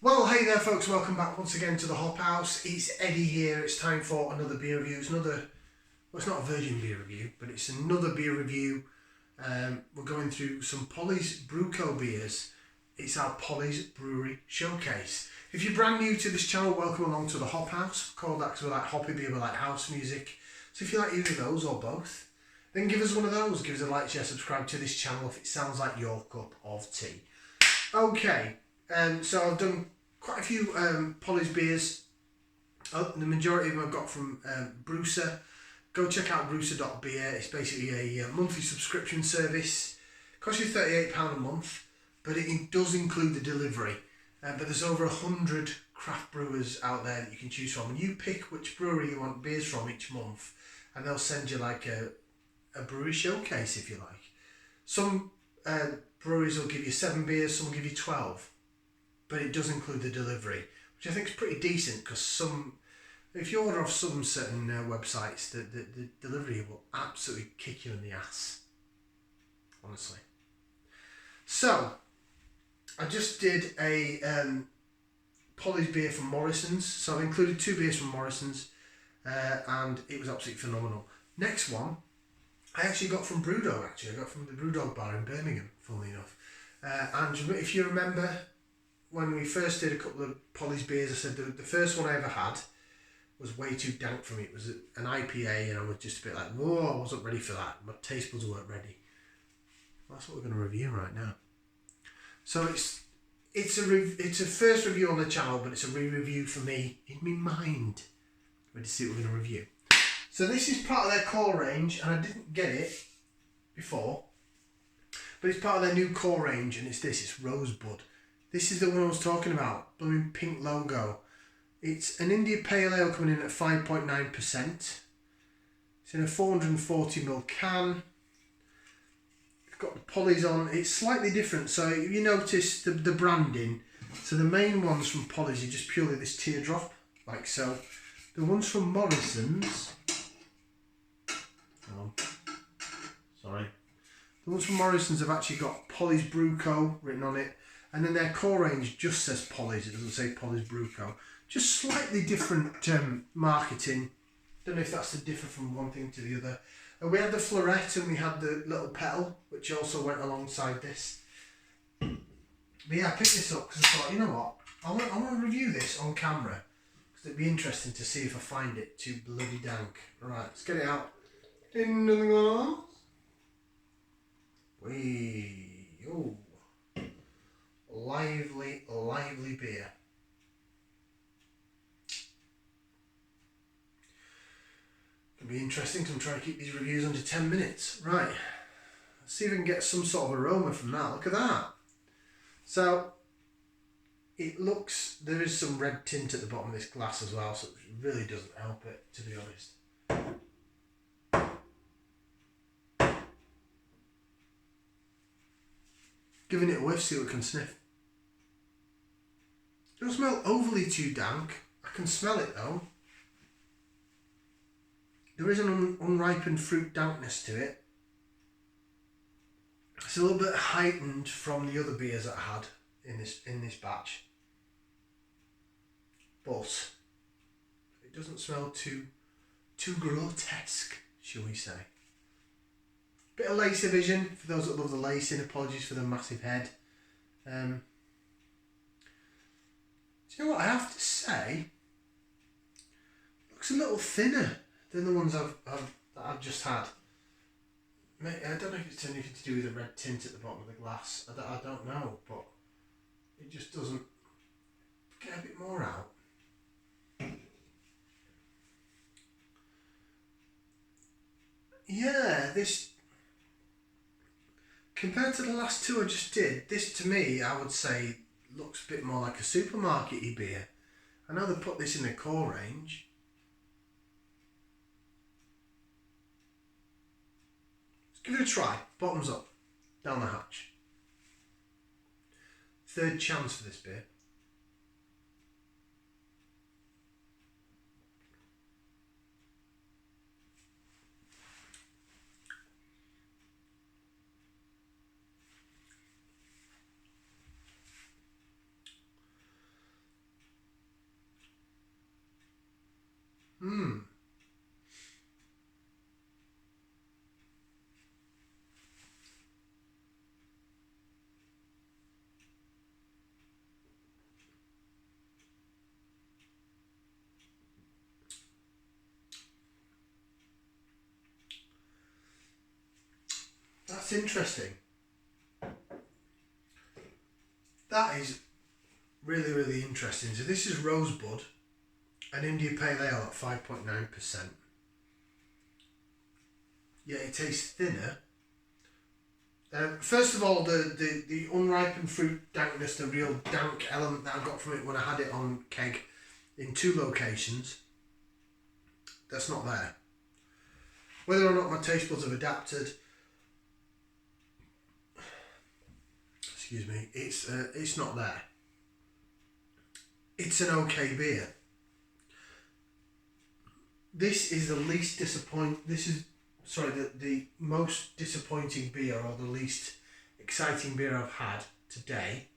Well, hey there folks, welcome back once again to the Hop House. It's Eddie here. It's time for another beer review. It's not a virgin beer review, but it's another beer review. We're going through some Polly's Brew Co beers. It's our Polly's Brewery Showcase. If you're brand new to this channel, welcome along to the Hop House. Called that because we like hoppy beer, we like house music. So if you like either of those or both, then give us one of those. Give us a like, share, subscribe to this channel if it sounds like your cup of tea. Okay. So I've done quite a few Polly's beers. The majority of them I've got from Brewser. Go check out brewser.beer. It's basically a monthly subscription service. Costs you £38 a month, but it does include the delivery. But there's over 100 craft brewers out there that you can choose from. And you pick which brewery you want beers from each month, and they'll send you like a brewery showcase, if you like. Some breweries will give you 7 beers, some will give you 12. But it does include the delivery, which I think is pretty decent because if you order off some certain websites, the delivery will absolutely kick you in the ass, honestly. So, I just did a Polly's beer from Morrison's, so I've included 2 beers from Morrison's, and it was absolutely phenomenal. Next one, I actually got from Brewdog, I got from the Brewdog bar in Birmingham, funnily enough. And if you remember, when we first did a couple of Polly's beers, I said the first one I ever had was way too dank for me. It was an IPA, and I was just a bit like, whoa, I wasn't ready for that. My taste buds weren't ready. Well, that's what we're going to review right now. So it's a first review on the channel, but it's a re-review for me in my mind. Ready to see what we're going to review. So this is part of their core range, and I didn't get it before, but it's part of their new core range, and it's Rosebud. This is the one I was talking about, blooming pink logo. It's an India Pale Ale coming in at 5.9%. It's in a 440ml can. It's got the Polly's on. It's slightly different, so if you notice the branding, so the main ones from Polly's are just purely this teardrop, like so. The ones from Morrison's, sorry. The ones from Morrison's have actually got Polly's Brew Co written on it. And then their core range just says Polly's, it doesn't say Polly's Brew Co. Just slightly different marketing. Don't know if that's the differ from one thing to the other. And we had the floret and we had the little petal, which also went alongside this. But yeah, I picked this up because I thought, you know what, I want to review this on camera. Because it'd be interesting to see if I find it too bloody dank. Right, let's get it out. Into the glass. Oh. Lively beer. It'll be interesting because I'm trying to keep these reviews under 10 minutes. Right, let's see if we can get some sort of aroma from that. Look at that. So, it looks, there is some red tint at the bottom of this glass as well, so it really doesn't help it, to be honest. Giving it a whiff, see what we can sniff. It doesn't smell overly too dank. I can smell it though. There is an unripened fruit dankness to it. It's a little bit heightened from the other beers that I had in this batch. But it doesn't smell too grotesque, shall we say. Bit of lace vision for those that love the lacing. Apologies for the massive head. Do you know what I have to say? It looks a little thinner than the ones that I've just had. I don't know if it's anything to do with the red tint at the bottom of the glass. I don't know, but it just doesn't get a bit more out. Yeah, this, compared to the last 2 I just did, this to me, I would say, looks a bit more like a supermarket-y beer. I know they put this in the core range. Let's give it a try. Bottoms up. Down the hatch. 3rd chance for this beer. That's interesting. That is really, really interesting. So this is Rosebud, an India Pale Ale at 5.9%. Yeah, it tastes thinner. First of all, the unripened fruit dankness, the real dank element that I got from it when I had it on keg in 2 locations, that's not there. Whether or not my taste buds have adapted, excuse me, it's not there. It's an okay beer. This is the least the most disappointing beer, or the least exciting beer I've had today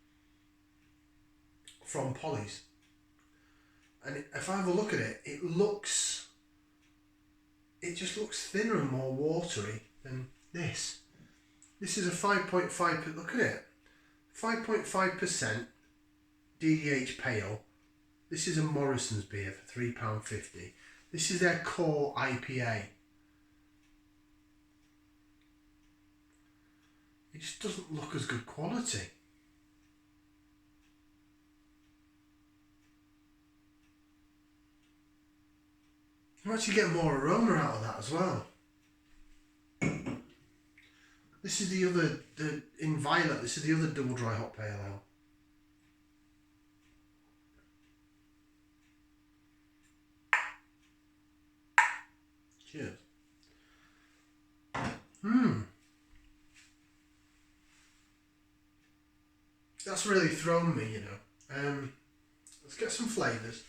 from Polly's. And if I have a look at it, it just looks thinner and more watery than this. This is a 5.5, look at it, 5.5% DDH pale. This is a Morrison's beer for £3.50. This is their core IPA. It just doesn't look as good quality. I'm actually getting more aroma out of that as well. This is the other, in Violet, this is the other double dry hop pale ale. Cheers. That's really thrown me, you know. Let's get some flavours.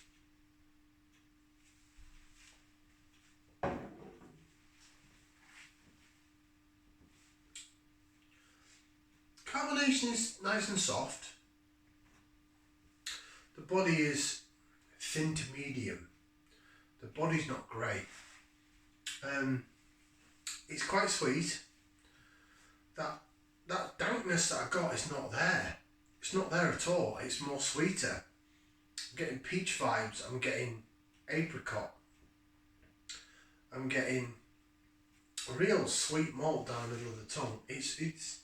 Carbonation is nice and soft. The body is thin to medium. The body's not great. It's quite sweet. That dankness that I got is not there. It's not there at all. It's more sweeter. I'm getting peach vibes. I'm getting apricot. I'm getting a real sweet malt down the middle of the tongue. It's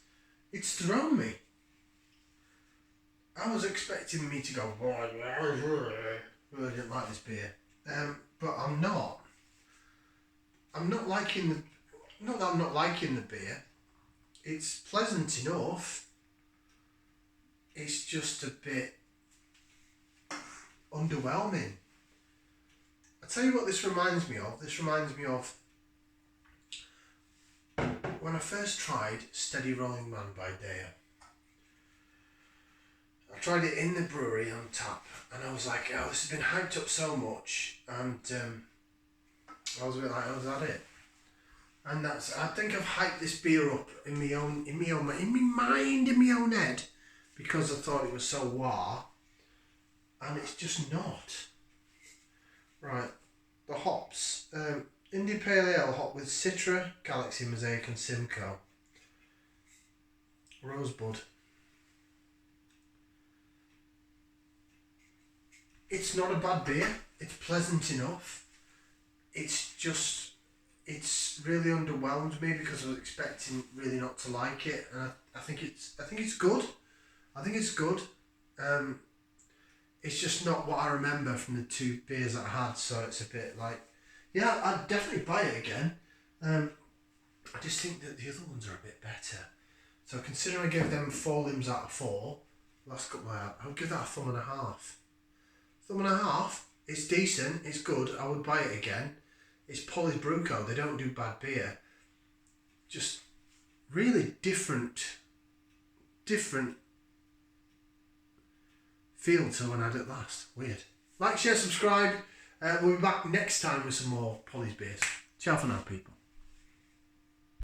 thrown me. I was expecting me to go, I didn't like this beer. But I'm not. I'm not liking not that I'm not liking the beer. It's pleasant enough. It's just a bit underwhelming. I tell you what this reminds me of. This reminds me of when I first tried Steady Rolling Man by Daya. I tried it in the brewery on tap, and I was like, oh, this has been hyped up so much, and I was a bit like, oh, is that it? And I think I've hyped this beer up in my mind, in my own head, because I thought it was so wah, and it's just not. Right, the hops. India Pale Ale hop with Citra, Galaxy, Mosaic and Simcoe. Rosebud. It's not a bad beer. It's pleasant enough. It's really underwhelmed me because I was expecting really not to like it, and I think it's good. I think it's good. It's just not what I remember from the 2 beers that I had, so it's a bit like, yeah, I'd definitely buy it again. I just think that the other ones are a bit better. So considering I gave them 4 limbs out of 4, last cut my out, I would give that a 1.5. 1.5. It's decent. It's good. I would buy it again. It's Polly's Brew Co. They don't do bad beer. Just really different feel to when I had it last. Weird. Like, share, subscribe. We'll be back next time with some more Polly's beers. Ciao for now, people.